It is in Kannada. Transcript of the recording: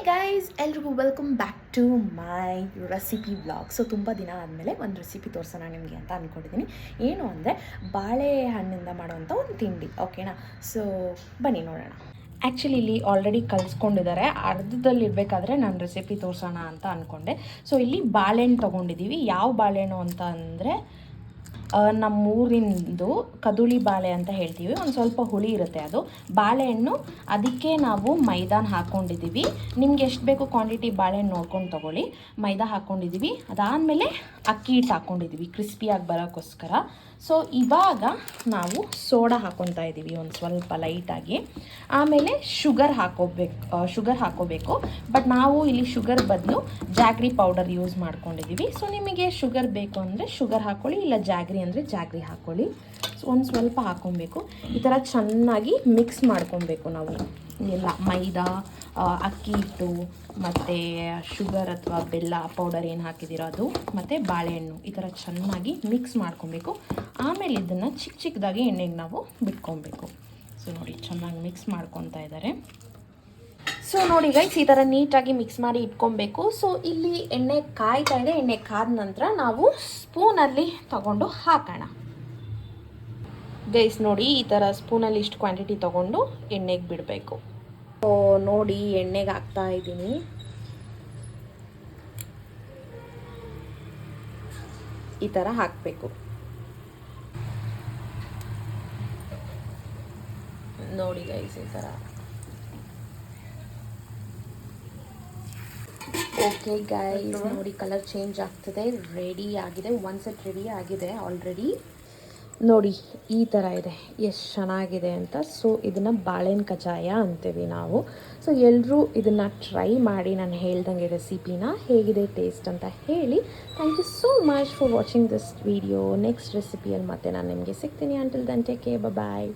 ಗೈಸ್, ಎಲ್ರಿಗೂ welcome back to my recipe vlog. So ತುಂಬ ದಿನ ಆದಮೇಲೆ ಒಂದು ರೆಸಿಪಿ ತೋರಿಸೋಣ ನಿಮಗೆ ಅಂತ ಅಂದ್ಕೊಂಡಿದ್ದೀನಿ. ಏನು ಅಂದರೆ ಬಾಳೆಹಣ್ಣಿಂದ ಮಾಡುವಂಥ ಒಂದು ತಿಂಡಿ, ಓಕೆನಾ? ಸೊ ಬನ್ನಿ ನೋಡೋಣ. ಆ್ಯಕ್ಚುಲಿ ಇಲ್ಲಿ ಆಲ್ರೆಡಿ ಕಲಿಸ್ಕೊಂಡಿದ್ದಾರೆ, ಅರ್ಧದಲ್ಲಿರಬೇಕಾದ್ರೆ ನಾನು ರೆಸಿಪಿ ತೋರಿಸೋಣ ಅಂತ ಅಂದ್ಕೊಂಡೆ. ಸೊ ಇಲ್ಲಿ ಬಾಳೆಹಣ್ಣು ತೊಗೊಂಡಿದ್ದೀವಿ. ಯಾವ ಬಾಳೆಹಣ್ಣು ಅಂತ ಅಂದರೆ ನಮ್ಮೂರಿಂದು ಕದುಳಿ ಬಾಳೆ ಅಂತ ಹೇಳ್ತೀವಿ. ಒಂದು ಸ್ವಲ್ಪ ಹುಳಿ ಇರುತ್ತೆ ಅದು ಬಾಳೆಹಣ್ಣು. ಅದಕ್ಕೆ ನಾವು ಮೈದಾನ ಹಾಕ್ಕೊಂಡಿದ್ದೀವಿ. ನಿಮ್ಗೆ ಎಷ್ಟು ಬೇಕು ಕ್ವಾಂಟಿಟಿ ಬಾಳೆಹಣ್ಣು ನೋಡ್ಕೊಂಡು ತೊಗೊಳ್ಳಿ. ಮೈದಾ ಹಾಕ್ಕೊಂಡಿದ್ದೀವಿ. ಅದಾದಮೇಲೆ ಅಕ್ಕಿ ಹಿಟ್ಟು ಹಾಕ್ಕೊಂಡಿದ್ದೀವಿ ಕ್ರಿಸ್ಪಿಯಾಗಿ ಬರೋಕ್ಕೋಸ್ಕರ. ಸೊ ಇವಾಗ ನಾವು ಸೋಡಾ ಹಾಕ್ಕೊತಾ ಇದ್ದೀವಿ ಒಂದು ಸ್ವಲ್ಪ ಲೈಟಾಗಿ. ಆಮೇಲೆ ಶುಗರ್ ಹಾಕ್ಕೋಬೇಕು. ಬಟ್ ನಾವು ಇಲ್ಲಿ ಶುಗರ್ ಬದಲು ಜಾಗ್ರಿ ಪೌಡರ್ ಯೂಸ್ ಮಾಡ್ಕೊಂಡಿದ್ದೀವಿ. ಸೊ ನಿಮಗೆ ಶುಗರ್ ಬೇಕು ಅಂದರೆ ಶುಗರ್ ಹಾಕ್ಕೊಳ್ಳಿ, ಇಲ್ಲ ಜಾಗ್ರಿ ಅಂದರೆ ಜಾಗ್ರಿ ಹಾಕ್ಕೊಳ್ಳಿ. ಸೊ ಒಂದು ಸ್ವಲ್ಪ ಹಾಕ್ಕೊಬೇಕು. ಈ ಥರ ಚೆನ್ನಾಗಿ ಮಿಕ್ಸ್ ಮಾಡ್ಕೊಬೇಕು ನಾವು ಎಲ್ಲ ಮೈದಾ, ಅಕ್ಕಿ ಹಿಟ್ಟು ಮತ್ತು ಶುಗರ್ ಅಥವಾ ಬೆಲ್ಲ ಪೌಡರ್ ಏನು ಹಾಕಿದ್ದೀರೋ ಅದು, ಮತ್ತು ಬಾಳೆಹಣ್ಣು ಈ ಥರ ಚೆನ್ನಾಗಿ ಮಿಕ್ಸ್ ಮಾಡ್ಕೊಬೇಕು. ಆಮೇಲೆ ಇದನ್ನು ಚಿಕ್ಕ ಚಿಕ್ಕದಾಗಿ ಎಣ್ಣೆಗೆ ನಾವು ಬಿಟ್ಕೊಬೇಕು. ಸೊ ನೋಡಿ, ಚೆನ್ನಾಗಿ ಮಿಕ್ಸ್ ಮಾಡ್ಕೊತಾ ಇದ್ದಾರೆ. ಸೊ ನೋಡಿ ಗೈಸ್, ಈ ಥರ ನೀಟಾಗಿ ಮಿಕ್ಸ್ ಮಾಡಿ ಇಟ್ಕೊಬೇಕು. ಸೊ ಇಲ್ಲಿ ಎಣ್ಣೆ ಕಾಯ್ತಾ ಇದೆ. ಎಣ್ಣೆ ಕಾದ ನಂತರ ನಾವು ಸ್ಪೂನಲ್ಲಿ ತಗೊಂಡು ಹಾಕೋಣ. ಗೈಸ್ ನೋಡಿ, ಈ ಥರ ಸ್ಪೂನಲ್ಲಿ ಇಷ್ಟು ಕ್ವಾಂಟಿಟಿ ತೊಗೊಂಡು ಎಣ್ಣೆಗೆ ಬಿಡಬೇಕು. ಸೊ ನೋಡಿ, ಎಣ್ಣೆಗೆ ಹಾಕ್ತಾ ಇದ್ದೀನಿ. ಈ ಥರ ಹಾಕಬೇಕು ನೋಡಿ ಗೈಸ್, ಈ ಥರ. ಓಕೆ ಗೈಸ್, ನೋಡಿ ಕಲರ್ ಚೇಂಜ್ ಆಗ್ತದೆ. ರೆಡಿ ಆಗಿದೆ, ಒಂದು ಸೆಟ್ ರೆಡಿ ಆಗಿದೆ ಆಲ್ರೆಡಿ. ನೋಡಿ ಈ ಥರ ಇದೆ, ಎಷ್ಟು ಚೆನ್ನಾಗಿದೆ ಅಂತ. ಸೊ ಇದನ್ನು ಬಾಳೆಹಣ್ಣು ಕಜ್ಜಾಯ ಅಂತೀವಿ ನಾವು. ಸೊ ಎಲ್ಲರೂ ಇದನ್ನು ಟ್ರೈ ಮಾಡಿ ನಾನು ಹೇಳ್ದಂಗೆ ರೆಸಿಪಿನ ಹೇಗಿದೆ ಟೇಸ್ಟ್ ಅಂತ ಹೇಳಿ. Thank you so much for watching this video. Next ರೆಸಿಪಿಯಲ್ಲಿ ಮತ್ತೆ ನಾನು ನಿಮಗೆ ಸಿಗ್ತೀನಿ. ಅಂಟಿಲ್ ದೆನ್ ಟೇಕ್ ಕೇರ್, ಬಾಯ್.